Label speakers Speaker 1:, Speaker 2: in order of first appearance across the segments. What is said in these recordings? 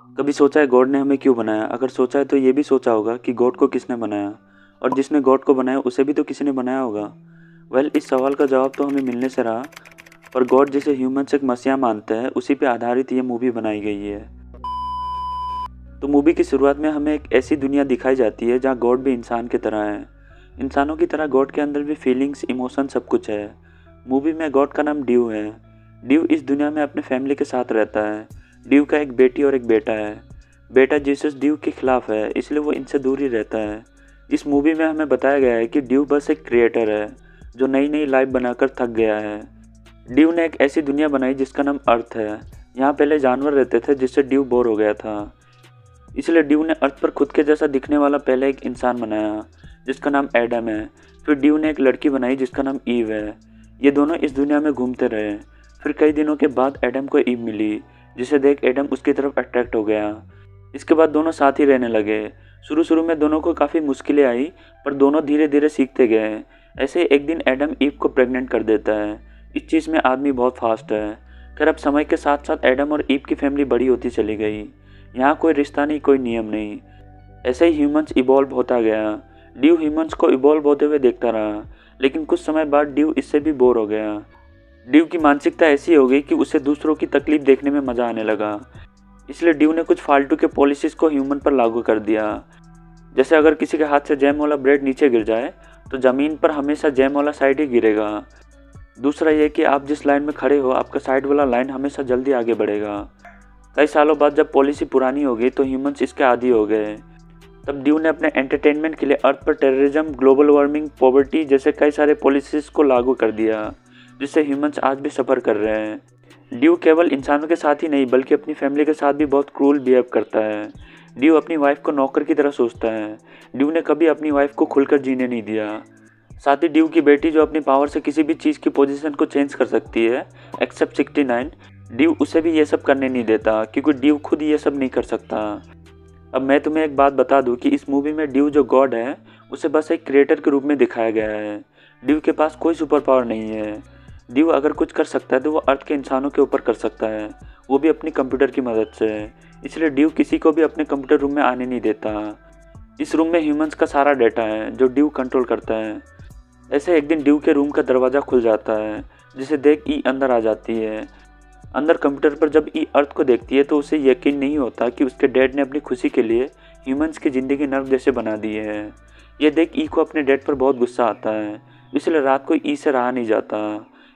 Speaker 1: कभी सोचा है गॉड ने हमें क्यों बनाया? अगर सोचा है तो ये भी सोचा होगा कि गॉड को किसने बनाया, और जिसने गॉड को बनाया उसे भी तो किसी ने बनाया होगा। इस सवाल का जवाब तो हमें मिलने से रहा, पर गॉड जिसे ह्यूमंस एक मसीहा मानते हैं उसी पे आधारित ये मूवी बनाई गई है। तो मूवी की शुरुआत में हमें एक ऐसी दुनिया दिखाई जाती है जहाँ गॉड भी इंसान की तरह है। इंसानों की तरह गॉड के अंदर भी फीलिंग्स, इमोशन सब कुछ है। मूवी में गॉड का नाम ड्यू है। ड्यू इस दुनिया में अपने फैमिली के साथ रहता है। ड्यू का एक बेटी और एक बेटा है। बेटा जीसस ड्यू के खिलाफ है, इसलिए वो इनसे दूर ही रहता है। इस मूवी में हमें बताया गया है कि ड्यू बस एक क्रिएटर है जो नई नई लाइफ बनाकर थक गया है। ड्यू ने एक ऐसी दुनिया बनाई जिसका नाम अर्थ है। यहाँ पहले जानवर रहते थे जिससे ड्यू बोर हो गया था, इसलिए ड्यू ने अर्थ पर खुद के जैसा दिखने वाला पहले एक इंसान बनाया जिसका नाम एडम है। फिर ड्यू ने एक लड़की बनाई जिसका नाम ईव है। ये दोनों इस दुनिया में घूमते रहे। फिर कई दिनों के बाद एडम को ईव मिली, जिसे देख एडम उसकी तरफ अट्रैक्ट हो गया। इसके बाद दोनों साथ ही रहने लगे। शुरू शुरू में दोनों को काफ़ी मुश्किलें आई, पर दोनों धीरे धीरे सीखते गए। ऐसे एक दिन एडम ईव को प्रेग्नेंट कर देता है। इस चीज़ में आदमी बहुत फास्ट है। खैर, अब समय के साथ साथ एडम और ईव की फैमिली बड़ी होती चली गई। यहाँ कोई रिश्ता नहीं, कोई नियम नहीं। ऐसे ही ह्यूमंस इवॉल्व होता गया। ड्यू ह्यूमंस को इवॉल्व होते हुए देखता रहा, लेकिन कुछ समय बाद ड्यू इससे भी बोर हो गया। ड्यू की मानसिकता ऐसी हो गई कि उसे दूसरों की तकलीफ देखने में मज़ा आने लगा। इसलिए ड्यू ने कुछ फालतू के पॉलिसीज़ को ह्यूमन पर लागू कर दिया। जैसे अगर किसी के हाथ से जैम वाला ब्रेड नीचे गिर जाए तो ज़मीन पर हमेशा जैम वाला साइड ही गिरेगा। दूसरा ये कि आप जिस लाइन में खड़े हो, आपका साइड वाला लाइन हमेशा जल्दी आगे बढ़ेगा। कई सालों बाद जब पॉलिसी पुरानी हो गई तो ह्यूमंस इसके आदी हो गए। तब ड्यू ने अपने एंटरटेनमेंट के लिए अर्थ पर टेररिज्म, ग्लोबल वार्मिंग, पॉवर्टी जैसे कई सारे पॉलिसीज़ को लागू कर दिया, जिससे ह्यूमंस आज भी सफ़र कर रहे हैं। ड्यू केवल इंसानों के साथ ही नहीं बल्कि अपनी फैमिली के साथ भी बहुत क्रूल बिहेव करता है। ड्यू अपनी वाइफ को नौकर की तरह सोचता है। ड्यू ने कभी अपनी वाइफ को खुलकर जीने नहीं दिया। साथ ही ड्यू की बेटी जो अपनी पावर से किसी भी चीज़ की पोजीशन को चेंज कर सकती है, एक्सेप्ट 69, ड्यू उसे भी ये सब करने नहीं देता, क्योंकि ड्यू खुद ये सब नहीं कर सकता। अब मैं तुम्हें एक बात बता दूं कि इस मूवी में ड्यू जो गॉड है उसे बस एक क्रिएटर के रूप में दिखाया गया है। ड्यू के पास कोई सुपर पावर नहीं है। ड्यू अगर कुछ कर सकता है तो वो अर्थ के इंसानों के ऊपर कर सकता है, वो भी अपनी कंप्यूटर की मदद से। इसलिए ड्यू किसी को भी अपने कंप्यूटर रूम में आने नहीं देता। इस रूम में ह्यूमंस का सारा डाटा है जो ड्यू कंट्रोल करता है। ऐसे एक दिन ड्यू के रूम का दरवाज़ा खुल जाता है, जिसे देख ई अंदर आ जाती है। अंदर कंप्यूटर पर जब ई अर्थ को देखती है तो उसे यकीन नहीं होता कि उसके डैड ने अपनी खुशी के लिए ह्यूमंस की ज़िंदगी नर्क जैसे बना दी है। ये देख ई को अपने डैड पर बहुत गुस्सा आता है, इसलिए रात को ई से रहा नहीं जाता।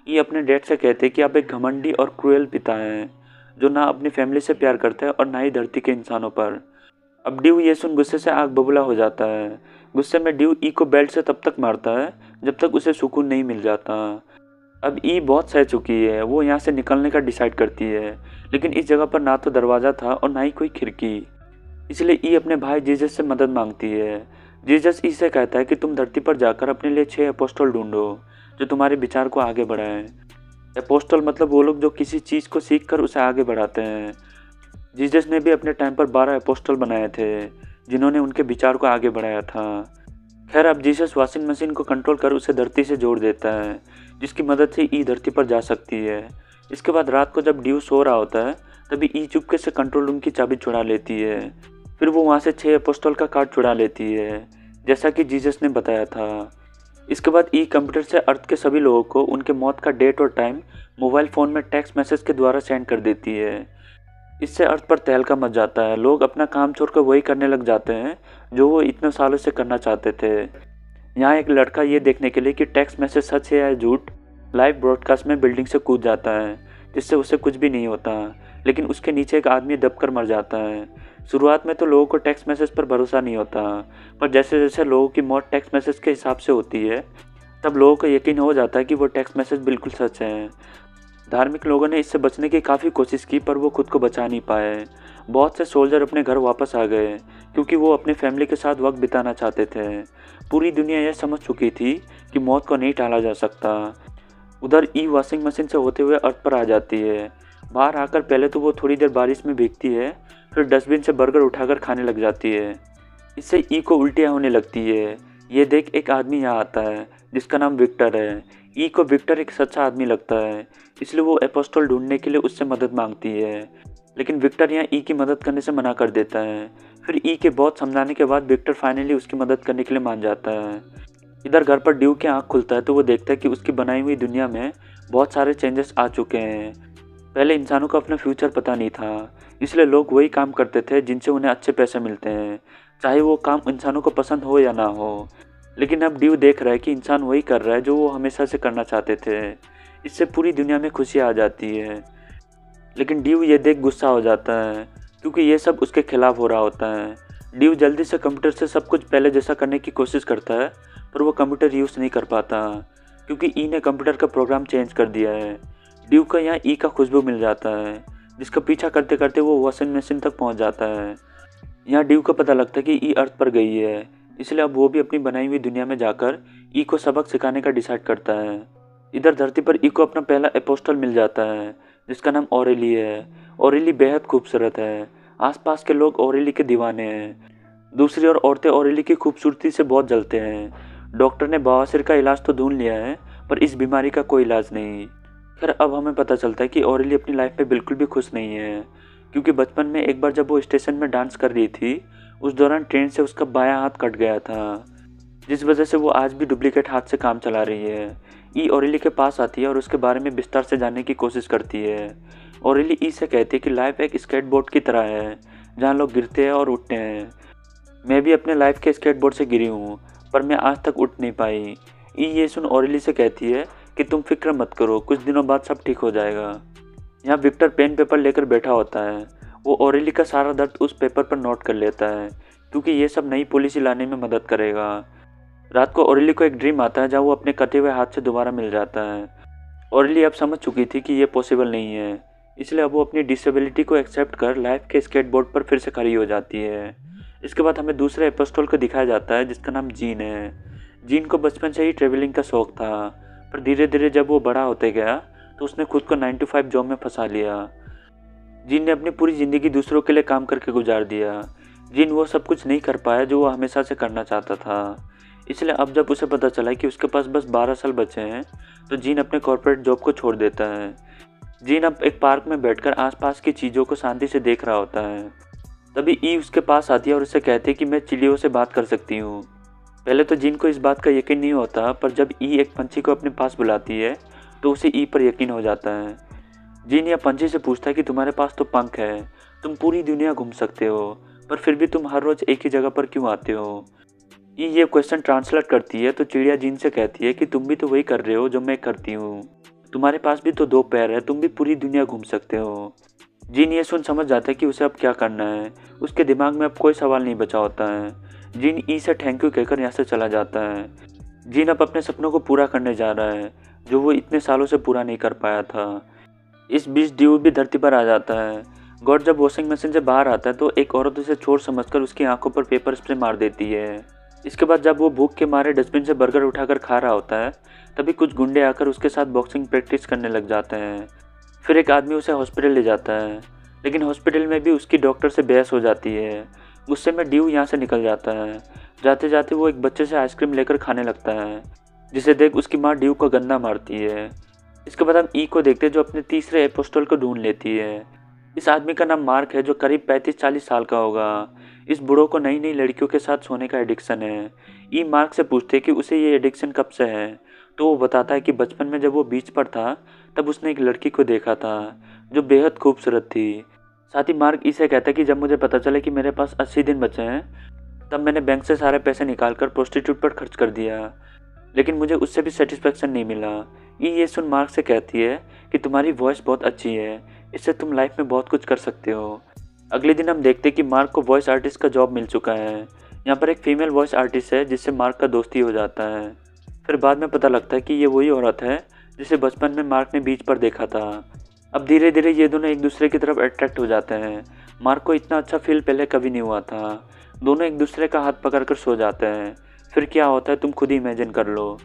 Speaker 1: ई अपने डैड से कहते हैं कि आप एक घमंडी और क्रूएल पिता हैं, जो ना अपनी फैमिली से प्यार करता है और ना ही धरती के इंसानों पर। अब ड्यू ये सुन गुस्से से आग बबूला हो जाता है। गुस्से में ड्यू ई को बेल्ट से तब तक मारता है जब तक उसे सुकून नहीं मिल जाता। अब ई बहुत सह चुकी है, वो यहाँ से निकलने का डिसाइड करती है, लेकिन इस जगह पर ना तो दरवाज़ा था और ना ही कोई खिड़की। इसलिए ई अपने भाई जीसस से मदद मांगती है। जीसस ई से कहता है कि तुम धरती पर जाकर अपने लिए 6 अपोस्टल ढूंढो जो तुम्हारे विचार को आगे बढ़ाएं। अपोस्टल मतलब वो लोग जो किसी चीज़ को सीख कर उसे आगे बढ़ाते हैं। जीसस ने भी अपने टाइम पर 12 अपोस्टल बनाए थे जिन्होंने उनके विचार को आगे बढ़ाया था। खैर, अब जीसस वॉशिंग मशीन को कंट्रोल कर उसे धरती से जोड़ देता है, जिसकी मदद से ई धरती पर जा सकती है। इसके बाद रात को जब ड्यू सो रहा होता है तभी ई चुपके से कंट्रोल रूम की चाबी छुड़ा लेती है। फिर वो वहाँ से 6 अपोस्टल का कार्ड छुड़ा लेती है, जैसा कि जीसस ने बताया था। इसके बाद ई कंप्यूटर से अर्थ के सभी लोगों को उनके मौत का डेट और टाइम मोबाइल फ़ोन में टेक्स्ट मैसेज के द्वारा सेंड कर देती है। इससे अर्थ पर तहलका मच जाता है। लोग अपना काम छोड़कर वही करने लग जाते हैं जो वो इतने सालों से करना चाहते थे। यहाँ एक लड़का ये देखने के लिए कि टेक्स्ट मैसेज सच है या झूठ, लाइव ब्रॉडकास्ट में बिल्डिंग से कूद जाता है, जिससे उसे कुछ भी नहीं होता, लेकिन उसके नीचे एक आदमी दबकर मर जाता है। शुरुआत में तो लोगों को टेक्स्ट मैसेज पर भरोसा नहीं होता, पर जैसे जैसे लोगों की मौत टेक्स्ट मैसेज के हिसाब से होती है तब लोगों को यकीन हो जाता है कि वो टेक्स्ट मैसेज बिल्कुल सच है। धार्मिक लोगों ने इससे बचने की काफ़ी कोशिश की, पर वो खुद को बचा नहीं पाए। बहुत से सोल्जर अपने घर वापस आ गए क्योंकि वो अपनी फैमिली के साथ वक्त बिताना चाहते थे। पूरी दुनिया यह समझ चुकी थी कि मौत को नहीं टाला जा सकता। उधर ई वॉशिंग मशीन से होते हुए अर्थ पर आ जाती है। बाहर आकर पहले तो वो थोड़ी देर बारिश में भीगती है, फिर डस्टबिन से बर्गर उठाकर खाने लग जाती है। इससे ई को उल्टियाँ होने लगती है। ये देख एक आदमी यहाँ आता है जिसका नाम विक्टर है। ई को विक्टर एक सच्चा आदमी लगता है, इसलिए वो एपोस्टल ढूंढने के लिए उससे मदद मांगती है। लेकिन विक्टर यहाँ ई की मदद करने से मना कर देता है। फिर ई के बहुत समझाने के बाद विक्टर फाइनली उसकी मदद करने के लिए मान जाता है। इधर घर पर ड्यू की आँख खुलता है तो वो देखता है कि उसकी बनाई हुई दुनिया में बहुत सारे चेंजेस आ चुके हैं। पहले इंसानों को अपना फ्यूचर पता नहीं था, इसलिए लोग वही काम करते थे जिनसे उन्हें अच्छे पैसे मिलते हैं, चाहे वो काम इंसानों को पसंद हो या ना हो। लेकिन अब ड्यू देख रहा है कि इंसान वही कर रहा है जो वो हमेशा से करना चाहते थे। इससे पूरी दुनिया में खुशी आ जाती है। लेकिन ड्यू ये देख गुस्सा हो जाता है क्योंकि ये सब उसके खिलाफ हो रहा होता है। ड्यू जल्दी से कंप्यूटर से सब कुछ पहले जैसा करने की कोशिश करता है, पर वो कंप्यूटर यूज़ नहीं कर पाता क्योंकि ई ने कंप्यूटर का प्रोग्राम चेंज कर दिया है। ड्यू को यहाँ ई का खुशबू मिल जाता है, जिसका पीछा करते करते वो वॉशिंग मशीन तक पहुँच जाता है। यहाँ ड्यू को पता लगता है कि ई अर्थ पर गई है, इसलिए अब वो भी अपनी बनाई हुई दुनिया में जाकर ई को सबक सिखाने का डिसाइड करता है। इधर धरती पर ई को अपना पहला एपोस्टल मिल जाता है, जिसका नाम ऑरेली है। ऑरेली बेहद खूबसूरत है। आसपास के लोग ऑरेली के दीवाने हैं। दूसरी ओर औरतें ऑरेली की खूबसूरती से बहुत जलते हैं। डॉक्टर ने बवासीर का इलाज तो ढूंढ लिया है, पर इस बीमारी का कोई इलाज नहीं। खैर अब हमें पता चलता है कि ऑरेली अपनी लाइफ में बिल्कुल भी खुश नहीं है, क्योंकि बचपन में एक बार जब वो स्टेशन में डांस कर रही थी, उस दौरान ट्रेन से उसका बायां हाथ कट गया था, जिस वजह से वो आज भी डुप्लीकेट हाथ से काम चला रही है। ई ऑरेली के पास आती है और उसके बारे में विस्तार से जानने की कोशिश करती है। ऑरेली ई से कहती है कि लाइफ एक स्केटबोर्ड की तरह है, जहाँ लोग गिरते हैं और उठते हैं। मैं भी अपने लाइफ के स्केटबोर्ड से गिरी हूँ, पर मैं आज तक उठ नहीं पाई। ई ये सुन ऑरेली से कहती है कि तुम फिक्र मत करो, कुछ दिनों बाद सब ठीक हो जाएगा। यहाँ विक्टर पेन पेपर लेकर बैठा होता है। वो ऑरेली का सारा दर्द उस पेपर पर नोट कर लेता है, क्योंकि ये सब नई पॉलिसी लाने में मदद करेगा। रात को ऑरेली को एक ड्रीम आता है जहाँ वो अपने कटे हुए हाथ से दोबारा मिल जाता है। ऑरेली अब समझ चुकी थी कि ये पॉसिबल नहीं है, इसलिए अब वो अपनी डिसेबिलिटी को एक्सेप्ट कर लाइफ के स्केटबोर्ड पर फिर से खड़ी हो जाती है। इसके बाद हमें दूसरे एपोस्टल को दिखाया जाता है, जिसका नाम जीन है। जीन को बचपन से ही ट्रेवलिंग का शौक था, पर धीरे धीरे जब वो बड़ा होते गया तो उसने खुद को 9 to 5 जॉब में फंसा लिया। जीन ने अपनी पूरी ज़िंदगी दूसरों के लिए काम करके गुजार दिया। जीन वो सब कुछ नहीं कर पाया जो वो हमेशा से करना चाहता था। इसलिए अब जब उसे पता चला कि उसके पास बस 12 साल बचे हैं, तो जीन अपने कॉर्पोरेट जॉब को छोड़ देता है। जीन अब एक पार्क में बैठकर आसपास की चीज़ों को शांति से देख रहा होता है। तभी ई उसके पास आती है और उसे कहती है कि मैं चिड़ियों से बात कर सकती हूँ। पहले तो जीन को इस बात का यकीन नहीं होता, पर जब ई एक पंछी को अपने पास बुलाती है तो उसे ई पर यकीन हो जाता है। जीन या पंछी से पूछता है कि तुम्हारे पास तो पंख है, तुम पूरी दुनिया घूम सकते हो, पर फिर भी तुम हर रोज़ एक ही जगह पर क्यों आते हो। ये क्वेश्चन ट्रांसलेट करती है तो चिड़िया जीन से कहती है कि तुम भी तो वही कर रहे हो जो मैं करती हूँ, तुम्हारे पास भी तो 2 पैर है, तुम भी पूरी दुनिया घूम सकते हो। जीन ये सुन समझ जाता है कि उसे अब क्या करना है। उसके दिमाग में अब कोई सवाल नहीं बचा होता है। जीन ई से थैंक यू कहकर यहाँ से चला जाता है। जीन अब अपने सपनों को पूरा करने जा रहा है, जो वो इतने सालों से पूरा नहीं कर पाया था। इस बीच ड्यू भी धरती पर आ जाता है। गॉड जब वॉशिंग मशीन से बाहर आता है तो एक औरत उसे चोर समझकर उसकी आंखों पर पेपर स्प्रे मार देती है। इसके बाद जब वो भूख के मारे डस्टबिन से बर्गर उठाकर खा रहा होता है, तभी कुछ गुंडे आकर उसके साथ बॉक्सिंग प्रैक्टिस करने लग जाते हैं। फिर एक आदमी उसे हॉस्पिटल ले जाता है, लेकिन हॉस्पिटल में भी उसकी डॉक्टर से बहस हो जाती है। गुस्से में ड्यू यहाँ से निकल जाता है। जाते जाते वो एक बच्चे से आइसक्रीम लेकर खाने लगता है, जिसे देख उसकी माँ ड्यू को गंदा मारती है। इसके बाद हम ई को देखते हैं जो अपने तीसरे एपोस्टल को ढूंढ लेती है। इस आदमी का नाम मार्क है, जो करीब 35-40 साल का होगा। इस बूढ़ों को नई नई लड़कियों के साथ सोने का एडिक्शन है। ई मार्क से पूछते हैं कि उसे ये एडिक्शन कब से है, तो वो बताता है कि बचपन में जब वो बीच पर था तब उसने एक लड़की को देखा था जो बेहद खूबसूरत थी। साथ ही मार्क ई से कहता है कि जब मुझे पता चला कि मेरे पास 80 दिन बचे हैं, तब मैंने बैंक से सारे पैसे निकाल कर प्रोस्टिट्यूट पर खर्च कर दिया, लेकिन मुझे उससे भी सेटिस्फेक्शन नहीं मिला। ये सुन मार्क से कहती है कि तुम्हारी वॉइस बहुत अच्छी है, इससे तुम लाइफ में बहुत कुछ कर सकते हो। अगले दिन हम देखते हैं कि मार्क को वॉइस आर्टिस्ट का जॉब मिल चुका है। यहाँ पर एक फीमेल वॉइस आर्टिस्ट है जिससे मार्क का दोस्ती हो जाता है। फिर बाद में पता लगता है कि ये वही औरत है जिसे बचपन में मार्क ने बीच पर देखा था। अब धीरे धीरे ये दोनों एक दूसरे की तरफ अट्रैक्ट हो जाते हैं। मार्क को इतना अच्छा फील पहले कभी नहीं हुआ था। दोनों एक दूसरे का हाथ पकड़कर सो जाते हैं। फिर क्या होता है तुम खुद ही इमेजिन कर लो।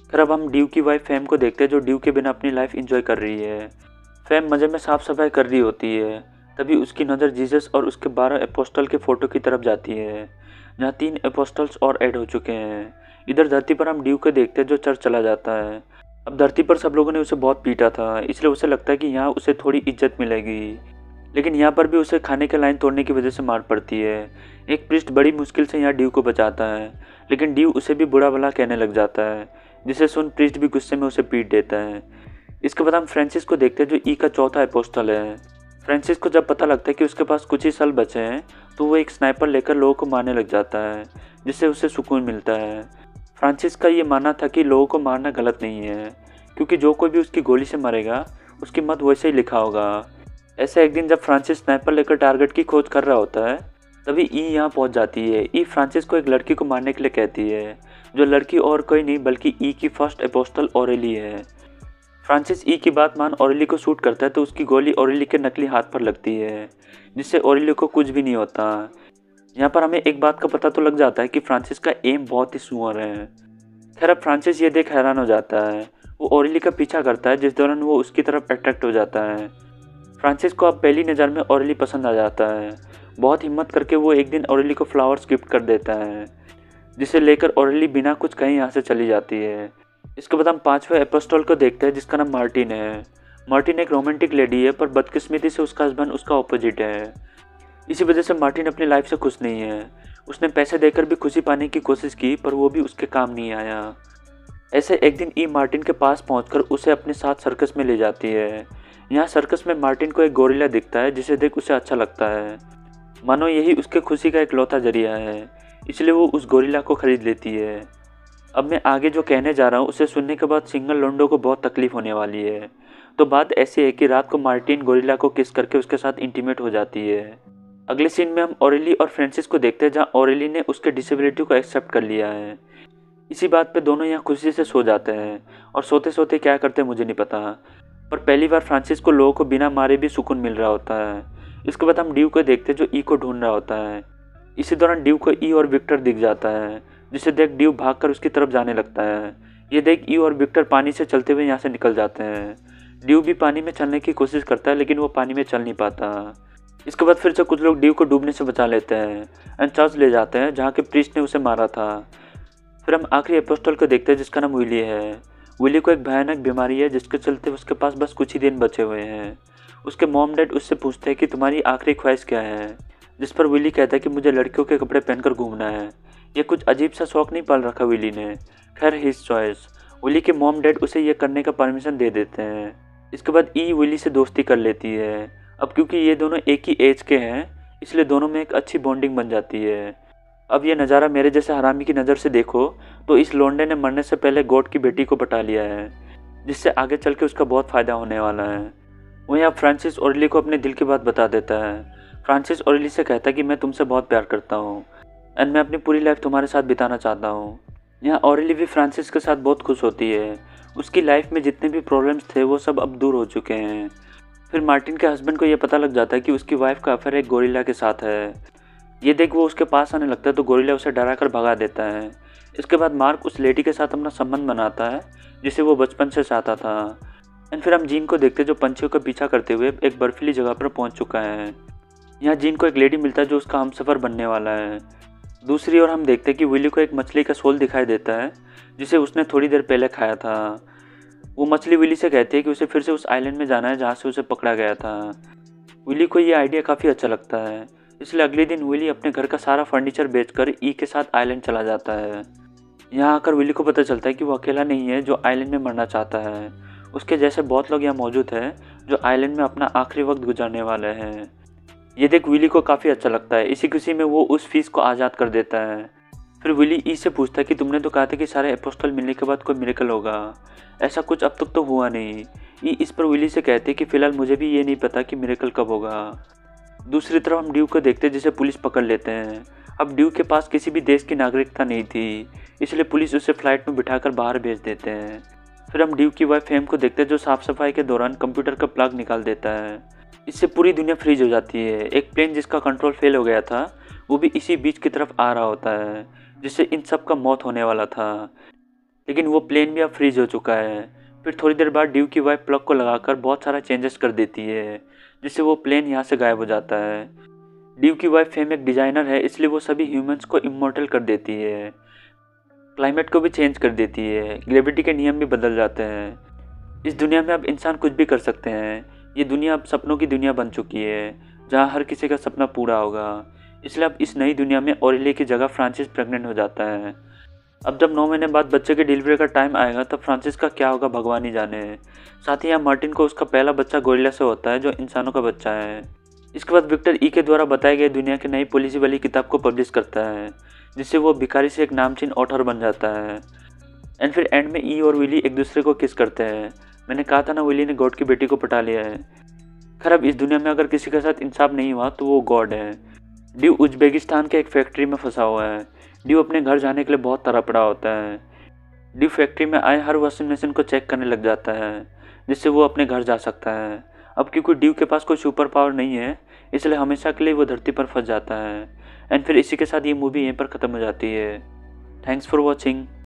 Speaker 1: फिर अब हम ड्यू की वाइफ फैम को देखते हैं, जो ड्यू के बिना अपनी लाइफ एंजॉय कर रही है। फैम मज़े में साफ सफाई कर रही होती है, तभी उसकी नज़र जीसस और उसके 12 एपोस्टल के फ़ोटो की तरफ जाती है, जहाँ 3 एपोस्टल्स और ऐड हो चुके हैं। इधर धरती पर हम ड्यू को देखते हैं जो चर्च चला जाता है। अब धरती पर सब लोगों ने उसे बहुत पीटा था, इसलिए उसे लगता है कि यहाँ उसे थोड़ी इज्जत मिलेगी। लेकिन यहाँ पर भी उसे खाने के लाइन तोड़ने की वजह से मार पड़ती है। एक प्रीस्ट बड़ी मुश्किल से यहाँ ड्यू को बचाता है, लेकिन ड्यू उसे भी बुरा भला कहने लग जाता है, जिसे सुन प्रीस्ट भी गुस्से में उसे पीट देता है। इसके बाद हम फ्रांसिस को देखते हैं, जो ई का चौथा अपोस्टल है। फ्रांसिस को जब पता लगता है कि उसके पास कुछ ही साल बचे हैं, तो वो एक स्नाइपर लेकर लोगों को मारने लग जाता है, जिससे उसे सुकून मिलता है। फ्रांसिस का ये मानना था कि लोगों को मारना गलत नहीं है, क्योंकि जो कोई भी उसकी गोली से मरेगा उसकी मौत वैसे ही लिखा होगा। ऐसे एक दिन जब फ्रांसिस स्नाइपर लेकर टारगेट की खोज कर रहा होता है, तभी ई यहाँ पहुँच जाती है। ई फ्रांसिस को एक लड़की को मारने के लिए कहती है, जो लड़की और कोई नहीं बल्कि ई की फर्स्ट अपोस्टल ऑरेली है। फ्रांसिस ई की बात मान ऑरेली को शूट करता है, तो उसकी गोली ऑरेली के नकली हाथ पर लगती है, जिससे ऑरेली को कुछ भी नहीं होता। यहाँ पर हमें एक बात का पता तो लग जाता है कि फ्रांसिस का एम बहुत ही सुअर है। खैर अब फ्रांसिस ये देख हैरान हो जाता है। वो ऑरेली का पीछा करता है, जिस दौरान वो उसकी तरफ अट्रैक्ट हो जाता है। फ्रांसिस को अब पहली नज़र में ऑरेली पसंद आ जाता है। बहुत हिम्मत करके वो एक दिन ऑरेली को फ्लावर्स गिफ्ट कर देता है, जिसे लेकर ऑरेली बिना कुछ कहीं यहाँ से चली जाती है। इसके बाद हम पांचवें एपोस्टल को देखते हैं, जिसका नाम मार्टिन है। मार्टिन एक रोमांटिक लेडी है, पर बदकिस्मती से उसका हस्बैंड उसका ऑपोजिट है। इसी वजह से मार्टिन अपनी लाइफ से खुश नहीं है। उसने पैसे देकर भी खुशी पाने की कोशिश की, पर वो भी उसके काम नहीं आया। ऐसे एक दिन ई मार्टिन के पास पहुंचकर उसे अपने साथ सर्कस में ले जाती है। यहाँ सर्कस में मार्टिन को एक गोरिल्ला दिखता है, जिसे देख उसे अच्छा लगता है, मानो यही उसके खुशी का एक लौता जरिया है। इसलिए वो उस गोरिल्ला को खरीद लेती है। अब मैं आगे जो कहने जा रहा हूँ उसे सुनने के बाद सिंगल लोंडो को बहुत तकलीफ होने वाली है। तो बात ऐसी है कि रात को मार्टिन गोरिल्ला को किस करके उसके साथ इंटीमेट हो जाती है। अगले सीन में हम ऑरेली और फ्रांसिस को देखते हैं, जहाँ ऑरेली ने उसके डिसेबिलिटी को एक्सेप्ट कर लिया है। इसी बात पे दोनों यहाँ खुशी से सो जाते हैं, और सोते सोते क्या करते हैं मुझे नहीं पता, पर पहली बार फ्रांसिस को लोगों को बिना मारे भी सुकून मिल रहा होता है। इसके बाद हम ड्यू को देखते हैं, जो ई को ढूंढ रहा होता है। इसी दौरान ड्यू को ई और विक्टर दिख जाता है, जिसे देख ड्यू भागकर उसकी तरफ जाने लगता है। ये देख ई और विक्टर पानी से चलते हुए यहाँ से निकल जाते हैं। ड्यू भी पानी में चलने की कोशिश करता है, लेकिन वो पानी में चल नहीं पाता। इसके बाद फिर से कुछ लोग ड्यू को डूबने से बचा लेते हैं एंड चर्च ले जाते हैं, जहाँ के प्रीस्ट ने उसे मारा था। फिर हम आखिरी एपोस्टल को देखते हैं, जिसका नाम विली है। विली को एक भयानक बीमारी है, जिसके चलते उसके पास बस कुछ ही दिन बचे हुए हैं। उसके मॉम डैड उससे पूछते हैं कि तुम्हारी आखिरी ख्वाहिश क्या है, जिस पर विली कहता है कि मुझे लड़कियों के कपड़े पहनकर घूमना है। ये कुछ अजीब सा शौक नहीं पाल रखा विली ने। खैर हिज चॉइस। विली के मॉम डैड उसे ये करने का परमिशन दे देते हैं। इसके बाद ई विली से दोस्ती कर लेती है। अब क्योंकि ये दोनों एक ही एज के हैं, इसलिए दोनों में एक अच्छी बॉन्डिंग बन जाती है। अब ये नज़ारा मेरे जैसे हरामी की नज़र से देखो तो इस लोंडे ने मरने से पहले गॉड की बेटी को पटा लिया है, जिससे आगे चल के उसका बहुत फ़ायदा होने वाला है। वहीं अब फ्रांसिस ऑरेली को अपने दिल की बात बता देता है। फ्रांसिस ऑरेली से कहता है कि मैं तुमसे बहुत प्यार करता हूँ एंड मैं अपनी पूरी लाइफ तुम्हारे साथ बिताना चाहता हूँ। यहाँ ऑरेली भी फ्रांसिस के साथ बहुत खुश होती है। उसकी लाइफ में जितने भी प्रॉब्लम्स थे वो सब अब दूर हो चुके हैं। फिर मार्टिन के हस्बैंड को यह पता लग जाता है कि उसकी वाइफ का अफेयर एक गोरिल्ला के साथ है। ये देख वो उसके पास आने लगता है, तो गोरिल्ला उसे डरा कर भगा देता है। इसके बाद मार्क उस लेडी के साथ अपना संबंध बनाता है, जिसे वो बचपन से चाहता था। एंड फिर हम जीन को देखते हैं, जो पंछियों का पीछा करते हुए एक बर्फीली जगह पर पहुंच चुका है। यहाँ जीन को एक लेडी मिलता है, जो उसका हमसफ़र बनने वाला है। दूसरी ओर हम देखते हैं कि विली को एक मछली का सोल दिखाई देता है, जिसे उसने थोड़ी देर पहले खाया था। वो मछली विली से कहती है कि उसे फिर से उस आइलैंड में जाना है जहाँ से उसे पकड़ा गया था। विली को ये आइडिया काफ़ी अच्छा लगता है, इसलिए अगले दिन विली अपने घर का सारा फर्नीचर बेचकर ई के साथ आइलैंड चला जाता है। यहाँ आकर विली को पता चलता है कि वो अकेला नहीं है जो आइलैंड में मरना चाहता है। उसके जैसे बहुत लोग यहाँ मौजूद हैं जो आइलैंड में अपना आखिरी वक्त गुजारने वाले हैं। ये देख विली को काफ़ी अच्छा लगता है। इसी खुशी में वो उस फीस को आज़ाद कर देता है। फिर विली ई से पूछता है कि तुमने तो कहा था कि सारे एपोस्टल मिलने के बाद कोई मिरेकल होगा, ऐसा कुछ अब तक तो हुआ नहीं। ई इस पर विली से कहते हैं कि फ़िलहाल मुझे भी ये नहीं पता कि मिरेकल कब होगा। दूसरी तरफ हम ड्यू को देखते हैं, जिसे पुलिस पकड़ लेते हैं। अब ड्यू के पास किसी भी देश की नागरिकता नहीं थी, इसलिए पुलिस उसे फ्लाइट में बिठाकर बाहर भेज देते हैं। फिर हम ड्यू की वाइफ फेम को देखते हैं, जो साफ़ सफाई के दौरान कंप्यूटर का प्लग निकाल देता है। इससे पूरी दुनिया फ्रीज हो जाती है। एक प्लेन जिसका कंट्रोल फेल हो गया था वो भी इसी बीच की तरफ आ रहा होता है, जिससे इन सब का मौत होने वाला था, लेकिन वो प्लेन भी अब फ्रीज हो चुका है। फिर थोड़ी देर बाद ड्यू की वाइफ प्लग को लगाकर बहुत सारा चेंजेस कर देती है, जिससे वो प्लेन यहाँ से गायब हो जाता है। ड्यू की वाइफ फेम एक डिज़ाइनर है, इसलिए वो सभी ह्यूमंस को इमॉर्टल कर देती है, क्लाइमेट को भी चेंज कर देती है, ग्रेविटी के नियम भी बदल जाते हैं। इस दुनिया में अब इंसान कुछ भी कर सकते हैं, ये दुनिया अब सपनों की दुनिया बन चुकी है, जहाँ हर किसी का सपना पूरा होगा। इसलिए अब इस नई दुनिया में ऑरेलिया की जगह फ्रांसिस प्रेग्नेंट हो जाता है। अब जब 9 महीने बाद बच्चे के डिलीवरी का टाइम आएगा तब फ्रांसिस का क्या होगा भगवान ही जाने। साथ ही यहाँ मार्टिन को उसका पहला बच्चा गोरिल्ला से होता है, जो इंसानों का बच्चा है। इसके बाद विक्टर ई के द्वारा बताई गई दुनिया की नई पॉलिसी वाली किताब को पब्लिश करता है, जिससे वो भिखारी से एक नामचीन ऑथर बन जाता है। एंड फिर एंड में ई और विली एक दूसरे को किस करते हैं। मैंने कहा था ना, विली ने गॉड की बेटी को पटा लिया है। खैर, अब इस दुनिया में अगर किसी के साथ इंसाफ नहीं हुआ तो वो गॉड है। ड्यू उज्बेकिस्तान के एक फैक्ट्री में फंसा हुआ है। ड्यू अपने घर जाने के लिए बहुत तड़पड़ा होता है। ड्यू फैक्ट्री में आए हर वॉशिंग मशीन को चेक करने लग जाता है, जिससे वो अपने घर जा सकता है। अब क्योंकि ड्यू के पास कोई सुपर पावर नहीं है, इसलिए हमेशा के लिए वो धरती पर फंस जाता है। एंड फिर इसी के साथ ये मूवी यहीं पर ख़त्म हो जाती है। Thanks for watching.